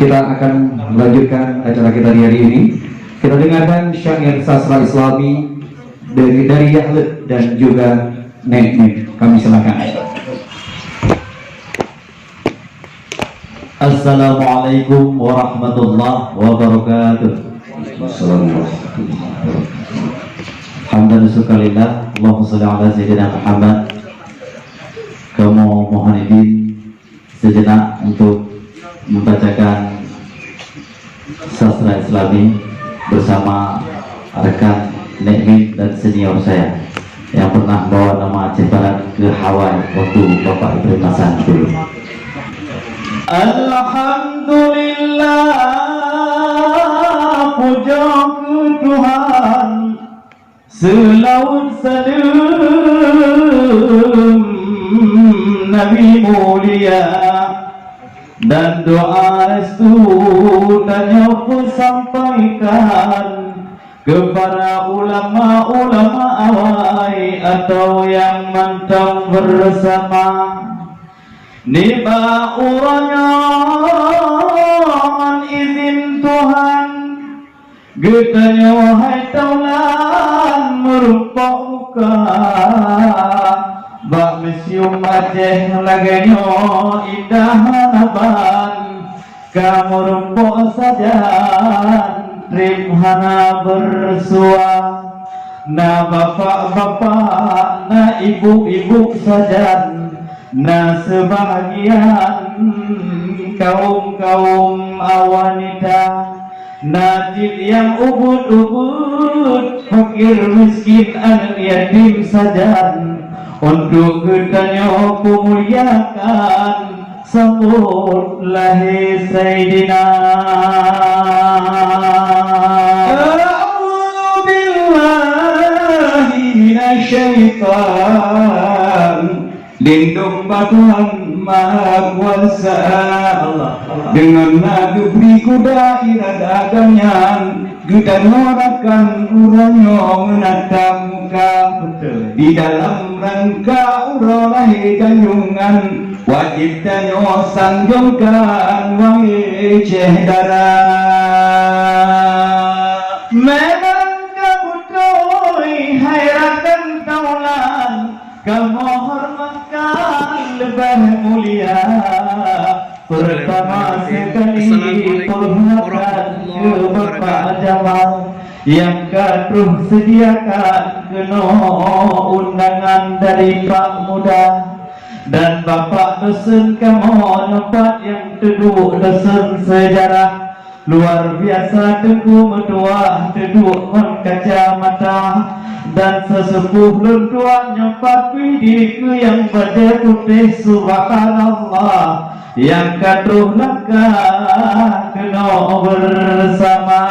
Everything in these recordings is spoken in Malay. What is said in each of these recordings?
kita akan melanjutkan acara kita di hari ini. Kita dengarkan syair sastra Islami dari Yahlud dan juga Nek. Kami silakan. Assalamualaikum warahmatullahi wabarakatuh. Hamdan syukurillah, Allahumma shalli ala sayyidina Muhammad. Kamu mohon izin sejenak untuk membacakan sastra Islami bersama rekan Nekmin dan senior saya yang pernah bawa nama Aceh Barat ke Hawaii waktu Bapak Ibrahim Hasan dulu. Alhamdulillah, puja ke Tuhan, selawat salam Nabi mulia, dan doa restu tanya ku sampaikan kepada ulama-ulama awai atau yang mantap bersama. Niba uranya man izin Tuhan, getanya hai taulan merupa muka, bak mesium Aceh laganya indah hanaban, kamu rumpuk sajan trim hana bersua. Na bapak-bapak, na ibu-ibu sajan, na sebahagian kaum-kaum wanita, najib yang ubud-ubud, fakir miskin anak yatim sajan, untuk getanya ku muliakan, sambut lahir Sayyidina. A'udzu billahi minasyaitan, lindung Tuhan Maha Kuasa dengan nadu beri kuda iradaganya, kita norakan uranyo menatap muka di dalam rangka urolai ganyungan, wajib tanyo sangjongkan wangi cehdara. Memang kamu doi hairatan taulan, kamu hormatkan lebih mulia. Pertama sekali hormatkan ke Bapak Jamal yang katruh sediakan kena undangan dari Pak Muda, dan Bapak dosen kamu tempat yang teduh dosen sejarah luar biasa, teguh medua teduh menkaca mata, dan sesepuh luntuan nyempat diriku yang pada putih subhanallah, yang katruh langkah kena bersama,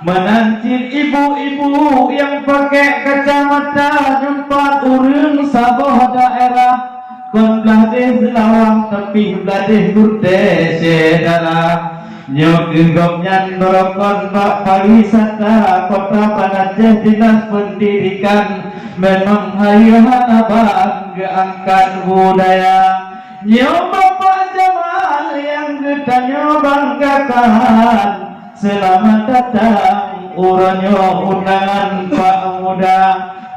menancir ibu-ibu yang pakai kacamata, nyempat urung sabah daerah, kon beladih selawang tapi beladih putih sedara. Nyok genggomnya merokon Pak Pariwisata Kota Panaceh Dinas Pendidikan, memang hayuhan abang geangkat budaya. Nyok Bapak Jamal yang getanya banggakan, selamat datang uranyo undangan Pak Muda,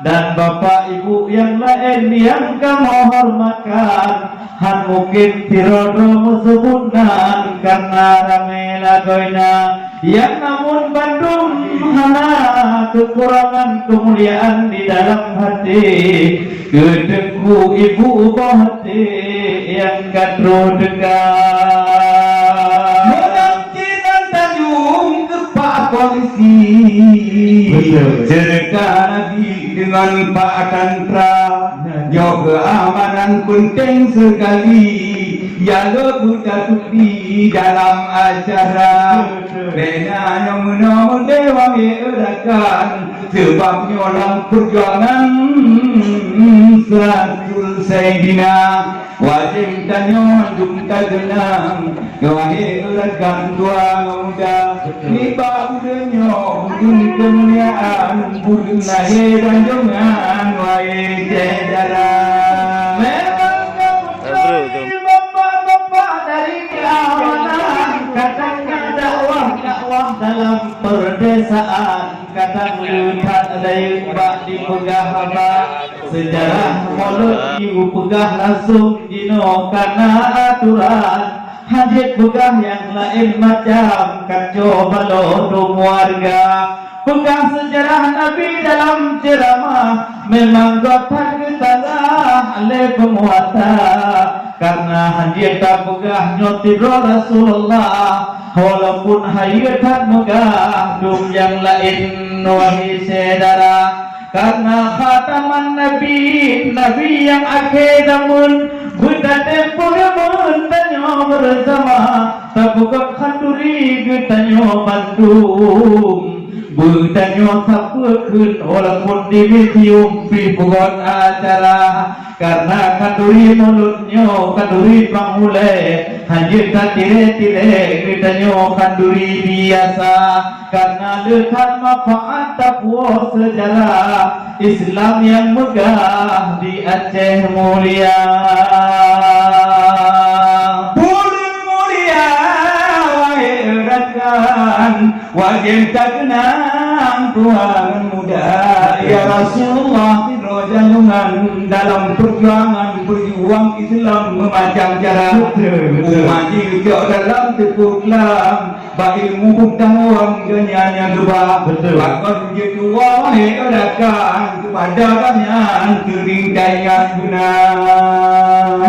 dan Bapak Ibu yang lain yang kamu hormatkan. Han mungkin tirodo musubunan karena rame lagoina, yang namun Bandung hana kekurangan kemuliaan di dalam hati, kedengku ibu bahati yang katro dekat. Menantikan Tanjung ke Pak Polisi, sedekah Nabi dengan Pak Tantra, jauh keamanan penting sekali, ya lo buta di dalam acara. Bena yang menolong dewa erakan, sebab nyolang perjuangan Rasul Sayyidina. Wajib tanya jumpa genang, wahai erakan tua muda, nipa udenya udun kemuliaan, udun lahir dan jangan wahai jedara. Memang kamu bapak-bapak dari keamanan, katakan Rasulullah dalam perdesaan kadang lihat ada yang bak dipegah hamba sejarah mulut ibu pegah langsung dino karena aturan hajat pegah yang lain macam kacau balodong warga pegah sejarah Nabi dalam ceramah memang gotak ketengah oleh penguasa karena hadir tak pegah nyotir Rasulullah walaupun hayat megah dum yang lain wahai saudara karena khataman Nabi Nabi yang akhir zaman buta tempoh zaman tanyo bersama tabukak khanduri getanyo Bandung bertanya siapa kun walaupun di medium pipuan acara karena kanduri mulutnya kanduri pangulai hanya tak tire-tire bertanya kanduri biasa karena lekat manfaat tak puas sejarah Islam yang megah di Aceh mulia wajib tak kenang Tuhan muda ya Rasulullah tiro janungan dalam perjuangan berjuang Islam memacam cara umat juga dalam tepuklam bagi ilmu bukan orang kenyanya dua bahkan kedua adakan kepada kalian keringkaian guna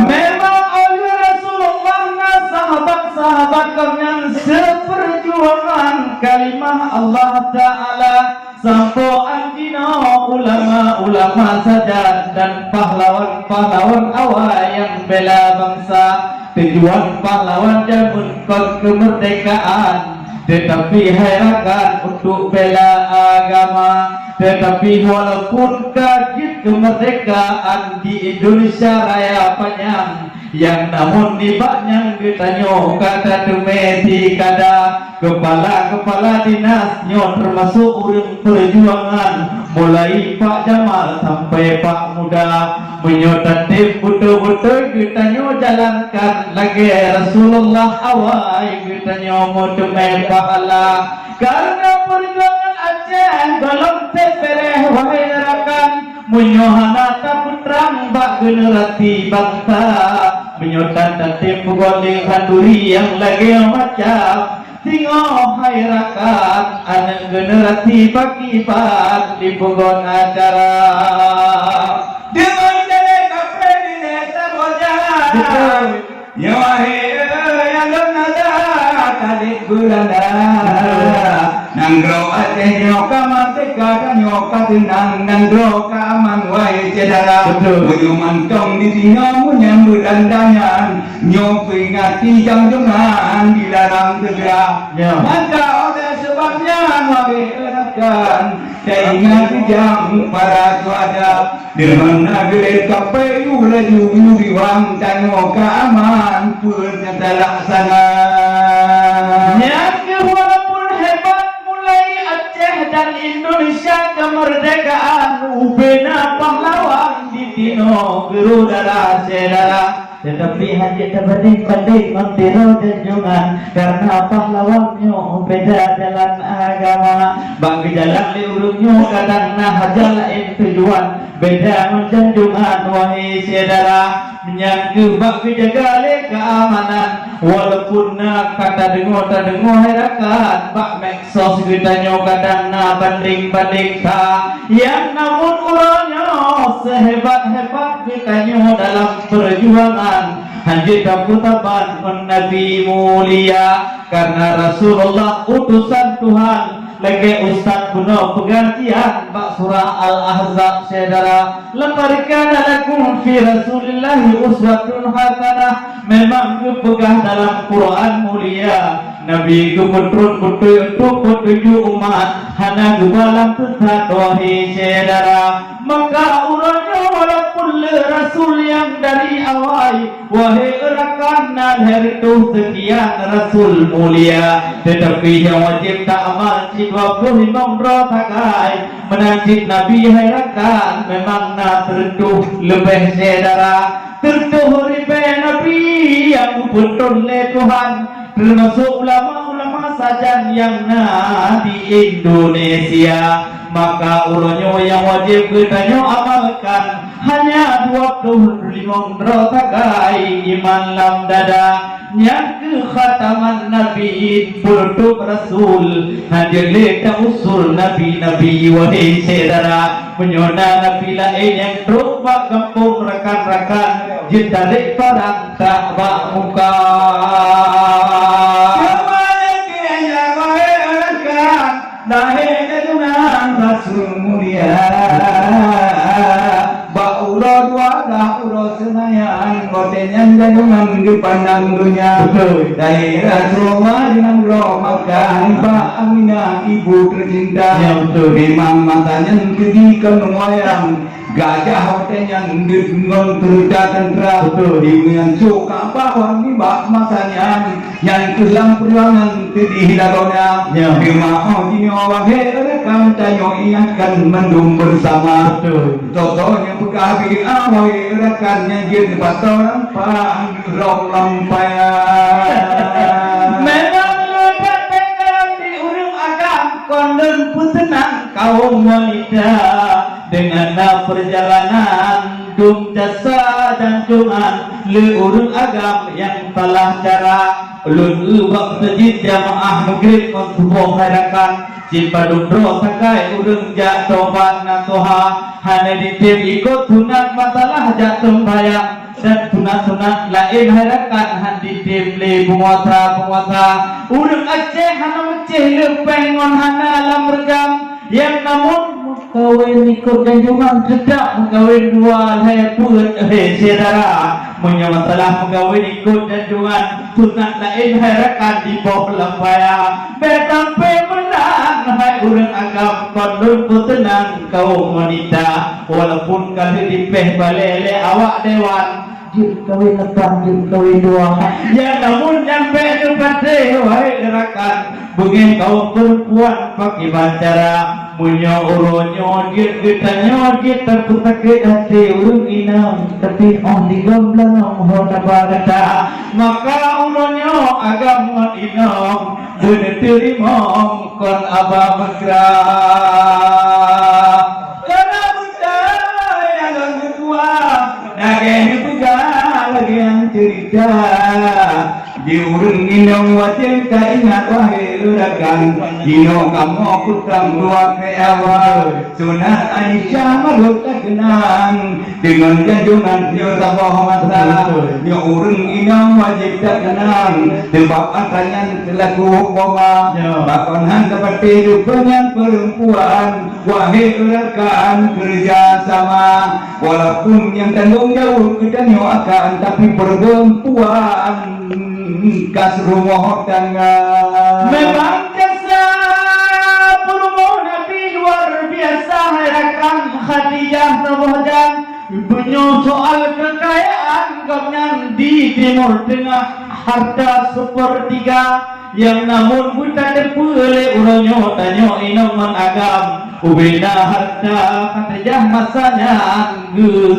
memang oleh Rasulullah sahabat-sahabat kalian seperjuangan kalimah Allah Ta'ala sampai andina ulama-ulama saja dan pahlawan-pahlawan awal yang bela bangsa tujuan pahlawan jamun kemerdekaan tetapi harapan untuk bela agama tetapi walaupun kaget kemerdekaan di Indonesia Raya panjang yang namun dibaknya ditanya kata temeti kada kepala dinasnya termasuk orang perjuangan mulai Pak Jamal sampai Pak Muda menyotatif betul-betul ditanya jalankan lagi Rasulullah awal ditanya mau temui pahala karena perjuangan Aceh dalam tepereh wahai rakan menyohana tak putrang bak generasi bangsa menyotan tatip pegoleh kanduri yang lagi macam tengok hai rakan anak generasi pakipan di pegon acara dengan jalan kafe di desa bojan ya wahai yang nada tadi bulanda nanggro Aceh nyoka manteka dan nyoka tenang nanggro kaman wai cedara menyumantong di sini menyambut dandangan nyopi ngati jang-jangan dilarang segera maka oleh sebabnya wai enakan saya ingat jang para cuaca dengan negeri KPU laju diwang dan nyoka aman pun nyata laksana yang walaupun hebat dan Indonesia kemerdekaan ubena pahlawan di tino biru darah sedara tetapi hanya terbanding-banding mentiro junjungan karena pahlawannya beda jalan agama bagi jalan liurungnya kadang nahajal tujuan beda menjunjungan wahai saudara menyanggu bagi jaga keamanan walaupun kata dengar herakan bak meksos ditanya kadang banding-banding ta yang namun orangnya sehebat-hebat ditanya dalam perjuangan hanya kaputaban Nabi mulia karena Rasulullah utusan Tuhan lagi Ustaz Buno pengertian bak surah Al-Ahzab saudara laqad lakum fi Rasulillah uswatun hasanah memang kepegah dalam Quran mulia Nabi kebetulan untuk petunjuk umat hana gubalang sesat wahai saudara maka urangnya walaupun Rasul yang dari awal wahai rakan hari itu sekian Rasul mulia tetapi yang wajib tak amal 25 rotakai menanjik Nabi herakan memang nak tertuh lebih saudara tertuh ribe Nabi yang betul le Tuhan termasuk ulama-ulama saja yang di Indonesia, maka ulunyo yang wajib kita amalkan hanya 25 rotakai iman lam dada yang ke khataman Nabi produk Rasul hadir leta usul Nabi-Nabi wahai saudara menyona Nabi lain yang terubah kampung rekan-rekan jentarik parang tak bak muka lahir dengan Rasul mulia baulah dua dah ulo senayan kotenya jangan dipandang dunia dari Rasulullah dengan roh makan Mbak Aminah ibu tercinta memang matanya ketika wayang gajah hotelnya dengan terdakan teratur dengan suka bahwa ni bak masanya yang kelam perjuangan di hilagonya memang ini orang rekan tanyo ingatkan mendung bersama totonya pekabi awal rekannya jadi pastor pang rong lampayan memang lekat tenggelam di urung agam konden pun tenang kaum wanita dengan perjalanan dum jasa dan jungan le urung agam yang telah cara ulun ubak masjid jamaah maghrib untuk menghadakan Cipadung roh sakai urung jak tobat natoha hanya ditim ikut tunat masalah jak tembayang dan tunat-tunat lain harakan handi tim le penguasa urung Aceh hana Aceh lepengon hana alam regam yang namun kawin ikut janjungan sedap kawin dua hai pun saudara menyamalah kawin ikut janjungan sunat lain harakan di bawah lambaya betampe menang hai urang agam kondun tenang kaum wanita walaupun kali dipeh balele awak dewan jin kawin lepas jin kawin dua ya namun nyampe depan wahai gerakan bugin kaum perempuan pakai bancara punya uronyo kita terputak hati urung inam tapi di gamblang hona bagata maka uronyo agam inam bener terima kon aba magra karena buta yang kedua nage juga lagi yang cerita di urung inam wajib ingat wahai rekan dino kamu putang dua ke awal sunat Aisyah malu terkenang dengan janjungan nyosa Muhammad nyo urung inam wajib terkenang sebab akannya selaku koma bakonhan seperti dukungan perempuan wahai rekan kerjasama walaupun yang tanggung jauh kita nyo akan tapi perempuan kas rumah tangga memang jasa perumahan Nabi luar biasa harakan Khadijah Nabajan punya soal kekayaan gamnya di Timur Tengah harta sepertiga yang namun buta terpulih uranyo tanyo inoman agam ubina harta Khadijah masanya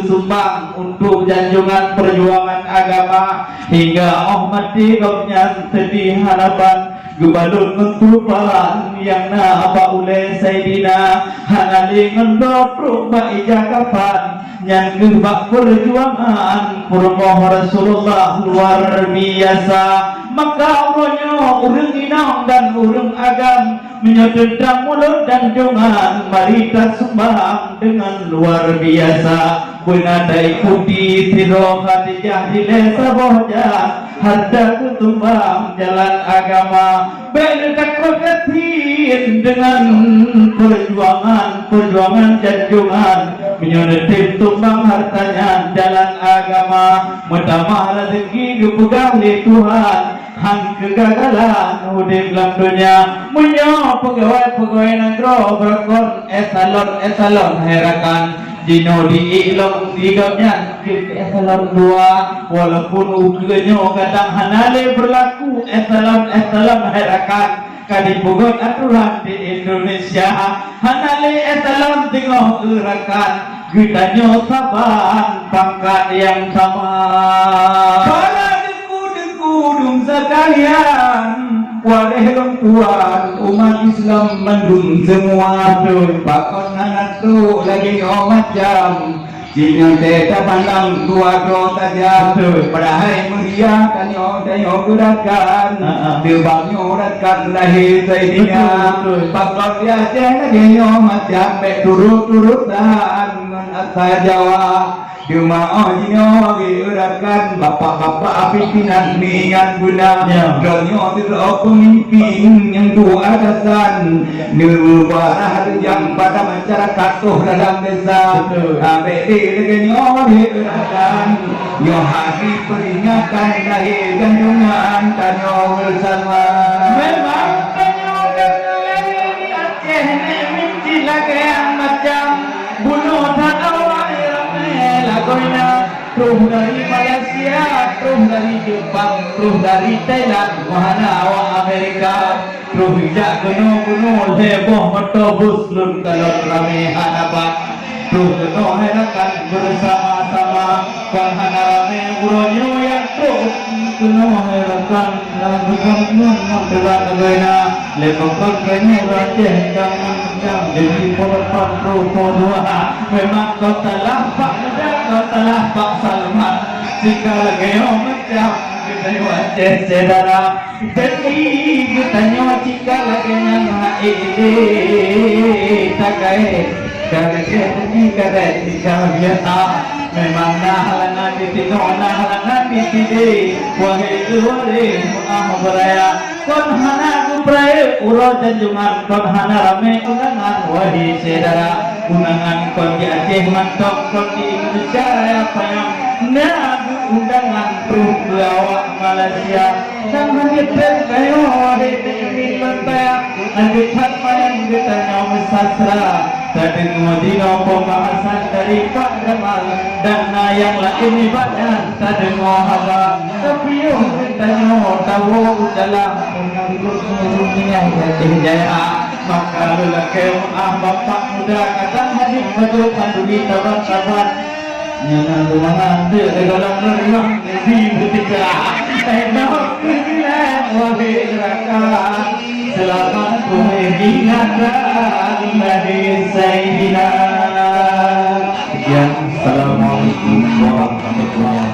sumbang untuk janjungan perjuangan agama hingga mati gamnya sedih harapan Gubalun mentupan yang apa oleh Sayyidina Hanali ngendot ba ijakapan yang gebak perjuangan Purmoh Rasulullah luar biasa maka uronyo urung inang dan urung agam menyedendang mulut dan jungan marita sumbang dengan luar biasa benadai putih siro Khadijah di desa bohja harta ketumbang jalan agama berdekat kogatin dengan perjuangan janjungan menyedendang tumbang hartanya jalan agama mutamah rezeki dipegang oleh Tuhan hang kegagalan udip dalam dunia menyo pegawai negara berkon esalon herakan dino di ilong digapnya esalon dua walaupun ugenyo kadang hanale berlaku esalon herakan kadipugot aturan di Indonesia hanale esalon tengok gerakan gitanyo saban pangkat yang sama para dengku sekalian Wahai Tuhan, umat Islam mendung semua tu, pakon anak tu lagi macam. Jika kita pandang dua tajam, padahal mulia kan yo gerakan, terbang gerakan lahir saidinya. Pakon dia lagi macam turut dan asal Jawa. Cuma ojinyo gerakan bapak-bapak pimpinan nian guna donyo tidak pemimpin yang tua dasan nilwarah yang pada masyarakat tuh dalam desa abdi dengan gerakan yo hari peringatan lahir gandungan tanyo bersama memang tanyo lahir di Aceh ni minci lagi yang macam bunuh dan Truh dari Malaysia, truh dari Jepang, truh dari Thailand, wahana awak Amerika, truh hijak gunung heboh metobus lun kalau rame hanabat, truh gunung herakan bersama-sama, wahana rame uronyo yang truh gunung herakan dan gunung telah negara, lepokon kena rajah jam jadi porpan truh memang kau telah pak kau telah Pak Salman jika lagi macam kita wajah saudara jadi kita nyawa jika lagi nyawa ini takai kalau ini kada jika biasa memang nahalangan di sini nahalangan di sini wahai luari maaf beraya kon hana kupraya urut janjungan kon hana rame undangan wahai saudara undangan kon di Aceh mantap kon di Indonesia apa yang nagu undangan truh awak Malaysia sang hadir kayo hari ini mentaya lanjut yang kita nyawa sastra tadi ngodino pembahasan dari Pak Jamal dan yang lain banyak tadi mohaba tapi kita nyawa tahu dalam dunia jaya maka lelaki bapak muda kata hadir baju panduli tabat nyana ruangan dia dalam rumah di ketika enak bilang wahai rakan selamat mengingatkan dari Sayyidina. Sekian, assalamualaikum warahmatullahi wabarakatuh.